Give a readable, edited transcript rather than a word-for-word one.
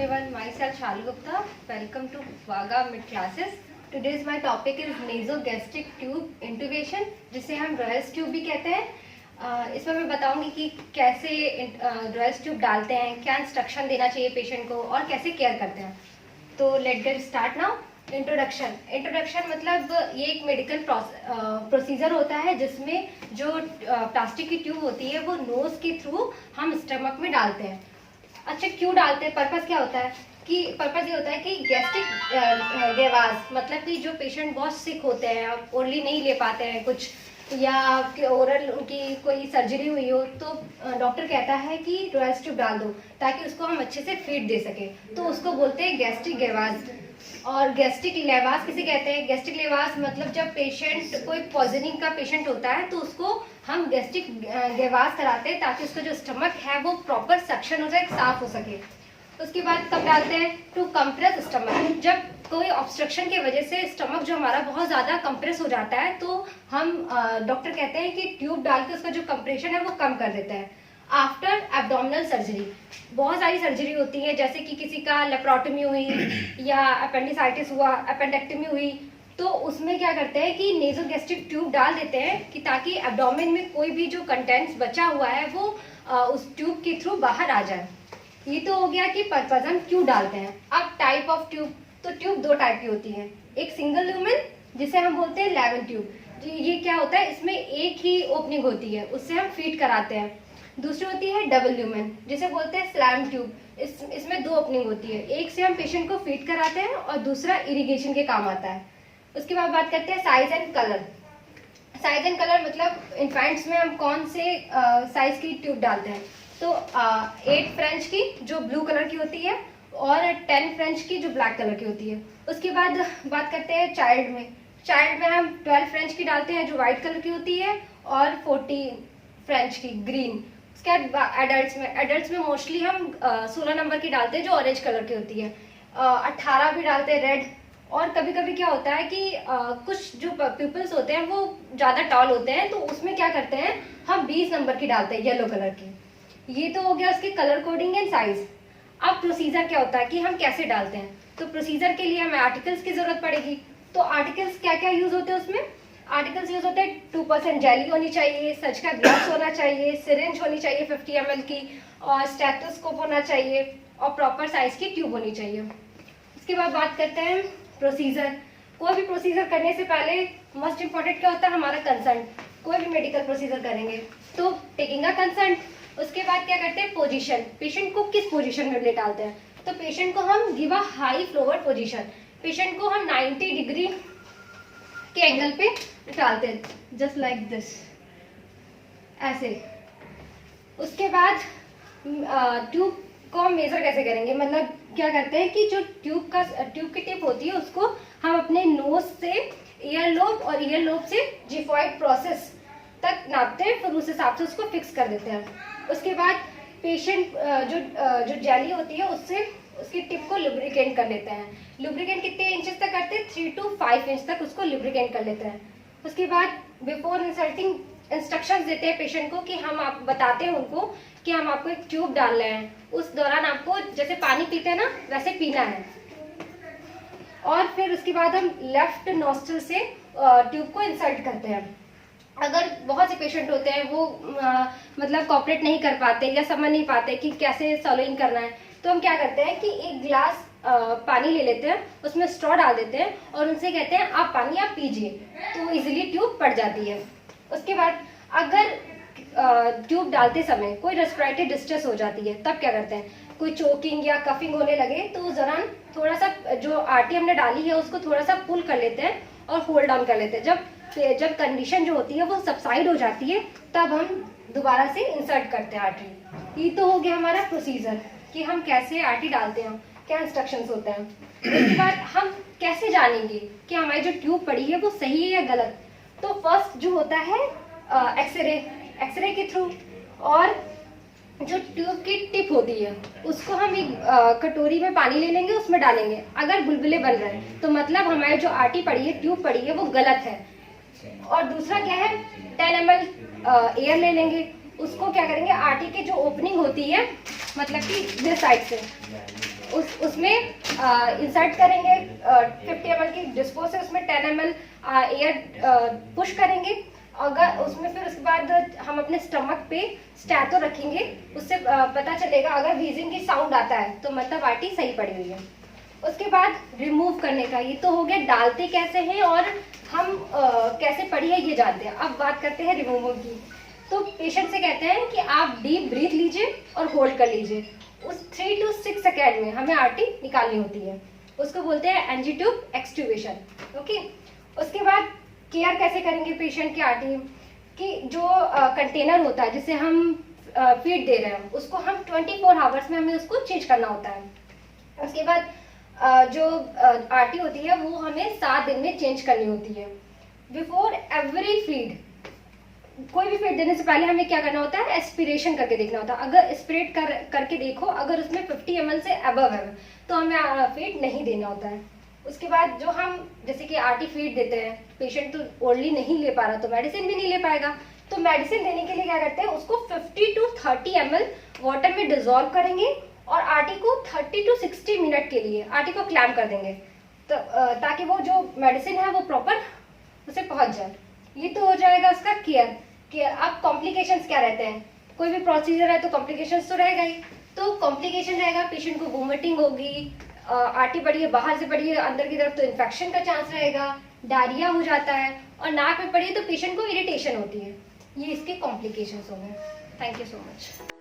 everyone, myself Shalu Gupta. Welcome to Vaga Mid Classes. Today's my topic is nasogastric tube intubation, जिसे हम Royals tube भी कहते हैं। इसमें मैं बताऊंगी कि कैसे रॉयल्स ट्यूब डालते हैं, क्या इंस्ट्रक्शन देना चाहिए पेशेंट को और कैसे केयर करते हैं। तो let get start now. Introduction मतलब ये एक मेडिकल प्रोसीजर होता है जिसमें जो प्लास्टिक की ट्यूब होती है वो नोज के थ्रू हम स्टमक में डालते हैं। अच्छा, क्यों डालते हैं? पर्पस क्या होता है कि पर्पस ये होता है कि गैस्ट्रिक गैवास मतलब कि जो पेशेंट बहुत सिक होते हैं, ओरली नहीं ले पाते हैं कुछ, या ओरल उनकी कोई सर्जरी हुई हो, तो डॉक्टर कहता है कि रॉयल्स ट्यूब डाल दो ताकि उसको हम अच्छे से फीड दे सके। तो उसको बोलते हैं गैस्ट्रिक गैवास। और गैस्ट्रिक लेवास किसे कहते हैं? गैस्ट्रिक लेवास मतलब जब पेशेंट कोई पॉइजनिंग का पेशेंट होता है तो उसको हम गैस्ट्रिक गैवास कराते हैं ताकि उसका जो स्टमक है वो प्रॉपर सक्शन हो जाए, साफ हो सके। उसके बाद कब डालते हैं? To compress stomach. जब कोई ऑब्स्ट्रक्शन की वजह से स्टमक जो हमारा बहुत ज़्यादा कंप्रेस हो जाता है तो हम डॉक्टर कहते हैं कि ट्यूब डाल के उसका जो कंप्रेशन है वो कम कर देते हैं। आफ्टर एब्डोमिनल सर्जरी, बहुत सारी सर्जरी होती है, जैसे कि किसी का लेप्रोटमी हुई या अपेंडिसाइटिस हुआ, अपेंडेक्टमी हुई, तो उसमें क्या करते हैं कि नेसोगैस्ट्रिक ट्यूब डाल देते हैं कि ताकि एब्डोमेन में कोई भी जो कंटेंट्स बचा हुआ है वो उस ट्यूब के थ्रू बाहर आ जाए। ये तो हो गया कि पर्पज हम क्यों डालते हैं। अब टाइप ऑफ ट्यूब, तो ट्यूब दो टाइप की होती है। एक सिंगल ल्यूमेन जिसे हम बोलते हैं लैवन ट्यूब। ये क्या होता है, इसमें एक ही ओपनिंग होती है, उससे हम फीड कराते हैं। दूसरी होती है डबल ल्यूमेन जिसे बोलते हैं स्लैम ट्यूब। इसमें दो ओपनिंग होती है, एक से हम पेशेंट को फीड कराते हैं और दूसरा इरिगेशन के काम आता है। उसके बाद बात करते हैं size and colour. Size and colour मतलब इन्फेंट्स में हम कौन से साइज की ट्यूब डालते हैं। तो 8 फ्रेंच की जो ब्लू कलर की होती है और 10 फ्रेंच की जो ब्लैक कलर की होती है। उसके बाद बात करते हैं चाइल्ड में हम 12 फ्रेंच की डालते हैं जो व्हाइट कलर की होती है और 14 फ्रेंच की ग्रीन। उसके बाद एडल्ट्स में मोस्टली हम 16 नंबर की डालते हैं जो ऑरेंज कलर की होती है। 18 भी डालते हैं रेड। और कभी कभी क्या होता है कि कुछ जो पीपल्स होते हैं वो ज़्यादा टॉल होते हैं, तो उसमें क्या करते हैं हम 20 नंबर की डालते हैं येलो कलर की। ये तो हो गया उसके कलर कोडिंग एंड साइज। अब प्रोसीजर क्या होता है कि हम कैसे डालते हैं। तो प्रोसीजर के लिए हमें आर्टिकल्स की जरूरत पड़ेगी। तो आर्टिकल्स क्या क्या यूज होते हैं उसमें? आर्टिकल्स यूज होते हैं 2% जेली होनी चाहिए, सच का ग्लास होना चाहिए, सिरिंज होनी चाहिए 50 ml की, और स्टेथोस्कोप होना चाहिए और प्रॉपर साइज की ट्यूब होनी चाहिए। उसके बाद बात करते हैं प्रोसीजर। कोई भी प्रोसीजर करने से पहले मोस्ट इम्पॉर्टेंट क्या होता है? हमारा कंसर्ट। कोई भी मेडिकल प्रोसीजर करेंगे तो टेकिंग अ कंसर्ट। उसके बाद क्या करते हैं? पोजीशन। पेशेंट को किस पोजीशन में डालते हैं? तो पेशेंट को हम give a high Fowler's position. Patient को हम 90 डिग्री के एंगल पे डालते हैं, जस्ट लाइक दिस, ऐसे। उसके बाद ट्यूब को हम मेजर कैसे करेंगे, मतलब क्या करते हैं कि जो ट्यूब की टिप होती है उसको हम अपने नोज से ईयर लोब और ईयर लोब से जिफॉइड प्रोसेस तक नापते हैं, फिर उस हिसाब से उसको फिक्स कर देते हैं। उसके बाद पेशेंट जो जेली होती है उससे उसकी टिप को लुब्रिकेट कर लेते हैं। लुब्रिकेट कितने इंचेस तक करते हैं? 3 to 5 इंच तक उसको लुब्रिकेट कर लेते हैं। उसके बाद बिफोर इंसर्टिंग इंस्ट्रक्शंस देते हैं पेशेंट को कि हम आप बताते हैं उनको कि हम आपको एक ट्यूब डाल रहे हैं, उस दौरान आपको जैसे पानी पीते हैं ना वैसे पीना है। और फिर उसके बाद हम लेफ्ट नॉस्ट्रिल से ट्यूब को इंसर्ट करते हैं। अगर बहुत से पेशेंट होते हैं वो मतलब कॉपरेट नहीं कर पाते या समझ नहीं पाते कि कैसे सॉलोइंग करना है, तो हम क्या करते हैं कि एक गिलास पानी ले लेते हैं, उसमें स्ट्रॉ डाल देते हैं और उनसे कहते हैं आप पानी आप पीजिए, तो इजीली ट्यूब पड़ जाती है। उसके बाद अगर ट्यूब डालते समय कोई रेस्पिरेटरी डिस्ट्रेस हो जाती है तब क्या करते हैं? कोई चोकिंग या कफिंग होने लगे तो उस दौरान थोड़ा सा जो आरटी हमने डाली है उसको थोड़ा सा पुल कर लेते हैं और होल्ड डाउन कर लेते हैं। जब कंडीशन जो होती है वो सबसाइड हो जाती है तब हम दोबारा से इंसर्ट करते हैं आर्टरी। ये तो हो गया हमारा प्रोसीजर कि हम कैसे आर्टरी डालते हैं, क्या इंस्ट्रक्शंस होते हैं। उसके बाद हम कैसे जानेंगे कि हमारी जो ट्यूब पड़ी है वो सही है या गलत। तो फर्स्ट जो होता है एक्सरे के थ्रू, और जो ट्यूब की टिप होती है उसको हम एक कटोरी में पानी ले लेंगे, उसमें डालेंगे। अगर बुलबुले बन रहे हैं तो मतलब हमारी जो आर्टरी पड़ी है, ट्यूब पड़ी है, वो गलत है। और दूसरा क्या है, 10 ml एयर ले लेंगे, उसको क्या करेंगे आर्टरी की जो ओपनिंग होती है मतलब कि दिस साइड से उसमें इंसर्ट करेंगे 50 ml की डिस्पोज से, उसमें 10 ml एयर पुश करेंगे। अगर उसमें फिर उसके बाद हम अपने स्टमक पे स्टैथो रखेंगे, उससे पता चलेगा अगर व्हीजिंग की साउंड आता है तो मतलब आरटी सही पड़ी हुई है। उसके बाद रिमूव करने का, ये तो हो गया डालते कैसे हैं और हम कैसे पड़ी है ये जानते हैं। अब बात करते हैं रिमूवल की। तो पेशेंट से कहते हैं कि आप डीप ब्रीथ लीजिए और होल्ड कर लीजिए। उस 3 to 6 सेकेंड में हमें आरटी निकालनी होती है, उसको बोलते हैं एनजी ट्यूब एक्सट्यूबेशन। ओके, उसके बाद केयर कैसे करेंगे पेशेंट की आरटी की। जो कंटेनर होता है जिसे हम फीड दे रहे हैं उसको हम 24 आवर्स में हमें उसको चेंज करना होता है। उसके बाद जो आरटी होती है वो हमें 7 दिन में चेंज करनी होती है। बिफोर एवरी फीड, कोई भी फीड देने से पहले हमें क्या करना होता है, एस्पिरेशन करके देखना होता है। अगर एस्पिरेट करके देखो, अगर उसमें 50 ml से अबव है तो हमें फीड नहीं देना होता है। उसके बाद जो हम जैसे कि आरटी फीड देते हैं, पेशेंट तो ओरली नहीं ले पा रहा तो मेडिसिन भी नहीं ले पाएगा, तो मेडिसिन देने के लिए क्या करते हैं, उसको 50 to 30 ml वाटर में डिजोल्व करेंगे और आरटी को 30 to 60 मिनट के लिए आरटी को क्लैम्प कर देंगे, तो ताकि वो जो मेडिसिन है वो प्रॉपर उसे पहुंच जाए। ये तो हो जाएगा उसका केयर। अब कॉम्प्लिकेशंस क्या रहते हैं, कोई भी प्रोसीजर है तो कॉम्प्लिकेशंस तो रहेगा ही। तो कॉम्प्लिकेशन रहेगा, पेशेंट को वोमिटिंग होगी, आरटी पड़ी है बाहर से पड़ी है अंदर की तरफ तो इन्फेक्शन का चांस रहेगा, डायरिया हो जाता है, और नाक में पड़ी है तो पेशेंट को इरिटेशन होती है। ये इसके कॉम्प्लिकेशंस हो गए। Thank you so much.